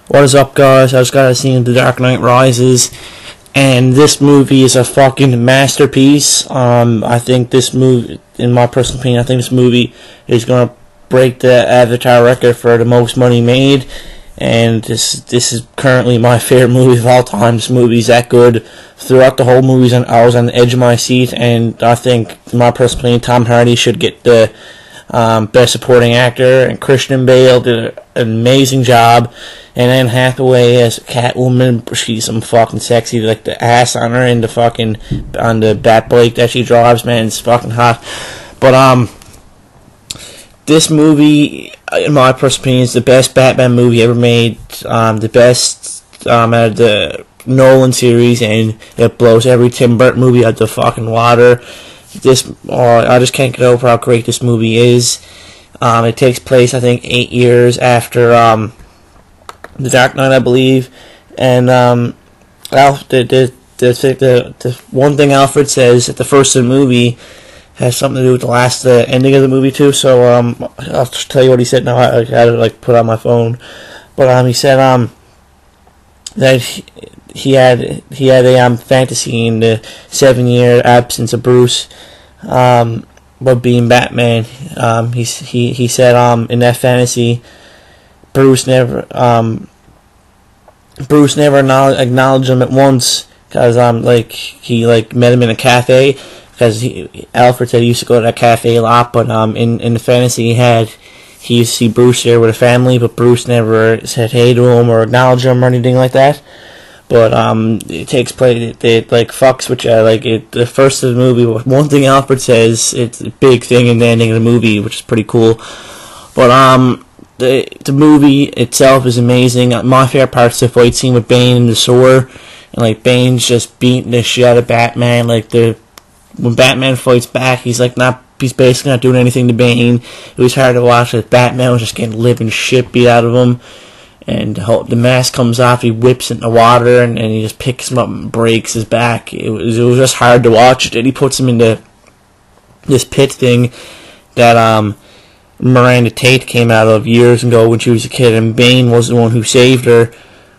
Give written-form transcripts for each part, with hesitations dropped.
What is up, guys? I just got to see The Dark Knight Rises, and this movie is a fucking masterpiece. I think this movie, in my personal opinion, I think this movie is gonna break the Avatar record for the most money made. And this is currently my favorite movie of all time. This movie's that good. Throughout the whole movie, I was on the edge of my seat, and I think, in my personal opinion, Tom Hardy should get the Best Supporting Actor, and Christian Bale did an amazing job. And Anne Hathaway as Catwoman, she's some fucking sexy, like the ass on her and the fucking on the bat bike that she drives, man, it's fucking hot. But this movie, in my personal opinion, is the best Batman movie ever made. The best out of the Nolan series, and it blows every Tim Burton movie out the fucking water. I just can't get over how great this movie is. It takes place, I think, 8 years after The Dark Knight, I believe. And the one thing Alfred says at the first of the movie has something to do with the ending of the movie too. So I'll tell you what he said now. I had to put on my phone, but he said that he had a fantasy in the 7-year absence of Bruce, but being Batman. He said in that fantasy, Bruce never acknowledged him at once, because he met him in a cafe, because Alfred said he used to go to that cafe a lot. But in the fantasy he used to see Bruce there with a family, but Bruce never said hey to him or acknowledged him or anything like that. But it takes place, it fucks with you. The first of the movie, one thing Alfred says, it's a big thing in the ending of the movie, which is pretty cool. But the movie itself is amazing. My favorite part is the fight scene with Bane and the sewer, and Bane's just beating the shit out of Batman. When Batman fights back, he's basically not doing anything to Bane. It was hard to watch, as Batman was just getting living shit beat out of him. And the mask comes off, he whips it in the water, and he just picks him up and breaks his back. It was just hard to watch. And he puts him into this pit thing that Miranda Tate came out of years ago when she was a kid, and Bane was the one who saved her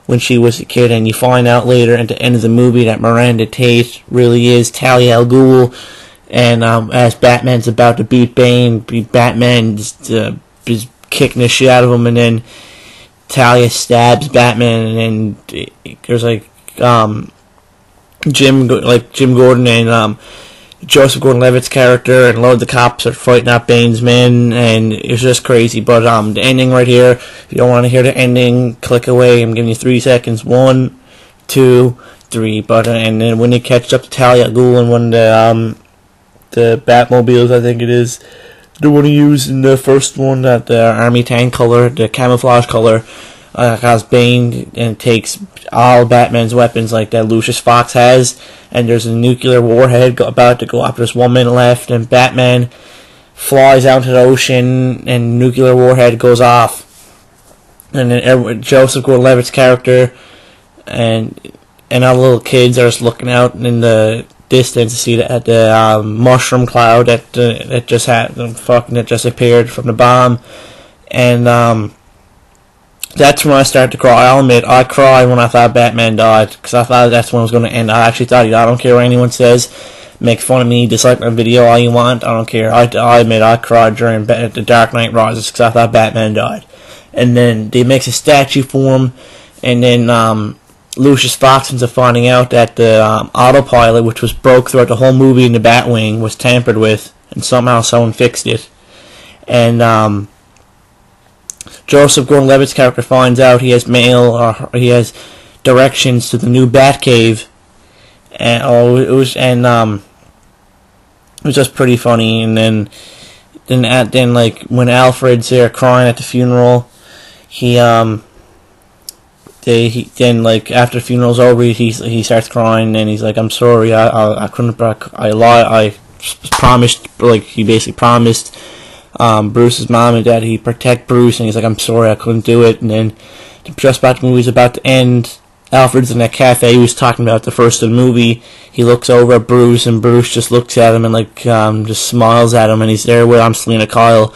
when she was a kid. And you find out later at the end of the movie that Miranda Tate really is Talia al Ghul. And as Batman's about to beat Bane, Batman is kicking the shit out of him, and then Talia stabs Batman, and there's Jim Gordon and Joseph Gordon-Levitt's character and a lot of the cops are fighting out Bane's men, and it's just crazy. But the ending right here, if you don't want to hear the ending, click away. I'm giving you 3 seconds. 1, 2, 3. But and then when they catch up to Talia al Ghul and one of the Batmobiles, I think it is, the one he used in the first one, that the army tank color, the camouflage color, has Bane and takes all Batman's weapons like that Lucius Fox has, and there's a nuclear warhead about to go off. There's 1 minute left, and Batman flies out to the ocean, and nuclear warhead goes off. And then Joseph Gordon-Levitt's character and all the little kids are just looking out in the distance to see the mushroom cloud that just appeared from the bomb. And that's when I started to cry. I'll admit, I cried when I thought Batman died, because I thought that's when it was going to end. I actually thought, I don't care what anyone says, make fun of me, dislike my video all you want, I don't care. I admit, I cried during The Dark Knight Rises, because I thought Batman died. And then they make a statue for him, and then Lucius Fox ends up finding out that the autopilot, which was broke throughout the whole movie in the Batwing, was tampered with, and somehow someone fixed it. And Joseph Gordon-Levitt's character finds out he has he has directions to the new Batcave, and it was just pretty funny. And then when Alfred's there crying at the funeral, after the funeral's over, he starts crying, and he's like, "I'm sorry, I couldn't, I lied, I promised," he basically promised Bruce's mom and dad he'd protect Bruce, and he's like, "I'm sorry, I couldn't do it." And then just about the movie's about to end, Alfred's in that cafe he was talking about at the first of the movie. He looks over at Bruce, and Bruce just looks at him and just smiles at him, and he's there with Selena Kyle,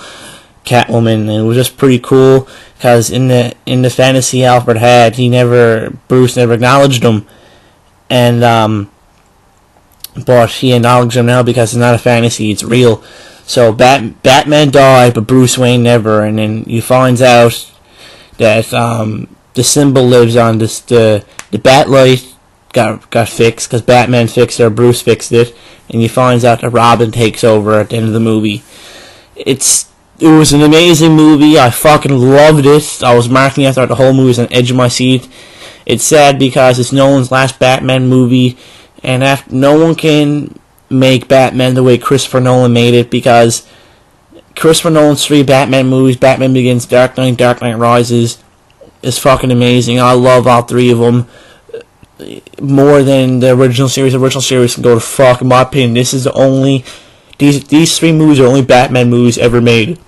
Catwoman, and it was just pretty cool. because in the fantasy Alfred had, Bruce never acknowledged him, and but he acknowledged him now because it's not a fantasy, it's real. So Batman died, but Bruce Wayne never, and then he finds out that the symbol lives on this. The Batlight got fixed because Batman fixed it or Bruce fixed it, and he finds out that Robin takes over at the end of the movie. It was an amazing movie. I fucking loved it. I was marking it throughout the whole movie. I was on the edge of my seat. It's sad because it's Nolan's last Batman movie, and no one can make Batman the way Christopher Nolan made it, because Christopher Nolan's 3 Batman movies, Batman Begins, Dark Knight Rises, is fucking amazing. I love all 3 of them more than the original series. The original series can go to fuck, in my opinion. This is the only... These 3 movies are the only Batman movies ever made.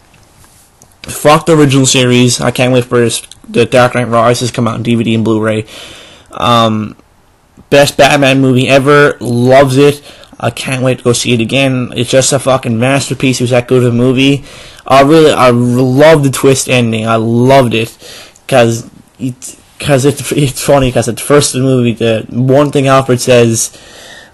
Fuck the original series. I can't wait for the Dark Knight Rises to come out on DVD and Blu-ray. Best Batman movie ever. Loves it. I can't wait to go see it again. It's just a fucking masterpiece. It was that good of a movie. I love the twist ending. I loved it because it's funny, because at the first of the movie, the one thing Alfred says,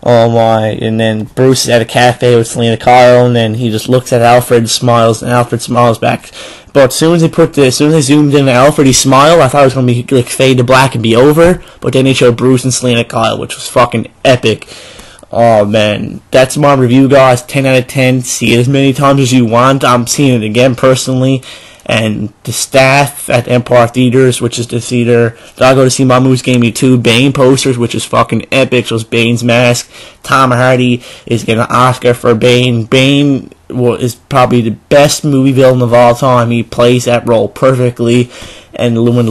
"Oh my," and then Bruce is at a cafe with Selena Kyle, and then he just looks at Alfred, smiles, and Alfred smiles back. But as soon as they zoomed in on Alfred, he smiled. I thought it was gonna be like fade to black and be over, but then they showed Bruce and Selena Kyle, which was fucking epic. Oh man, that's my review, guys. 10 out of 10. See it as many times as you want. I'm seeing it again personally. And the staff at Empire Theaters, which is the theater that I go to see my movies, gave me 2 Bane posters, which is fucking epic. So it's Bane's mask. Tom Hardy is getting an Oscar for Bane. Bane is probably the best movie villain of all time. He plays that role perfectly. And when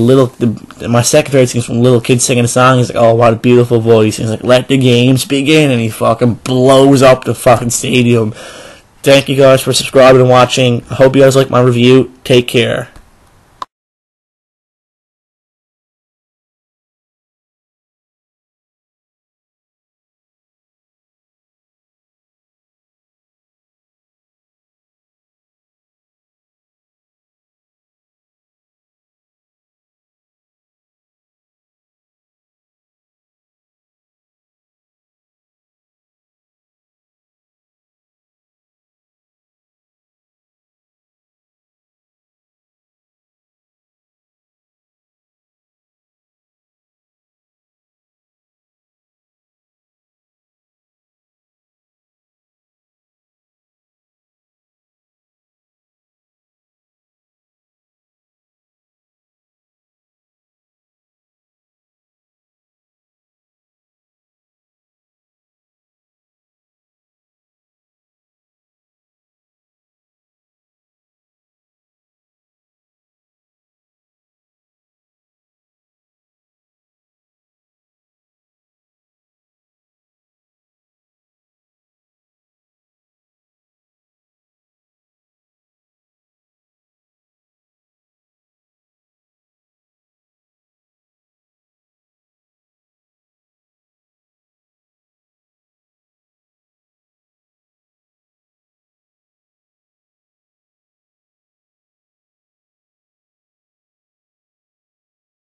my second favorite scene is from little kids singing a song, he's like, "Oh, what a beautiful voice." He's like, "Let the games begin," and he fucking blows up the fucking stadium. Thank you guys for subscribing and watching. I hope you guys like my review. Take care.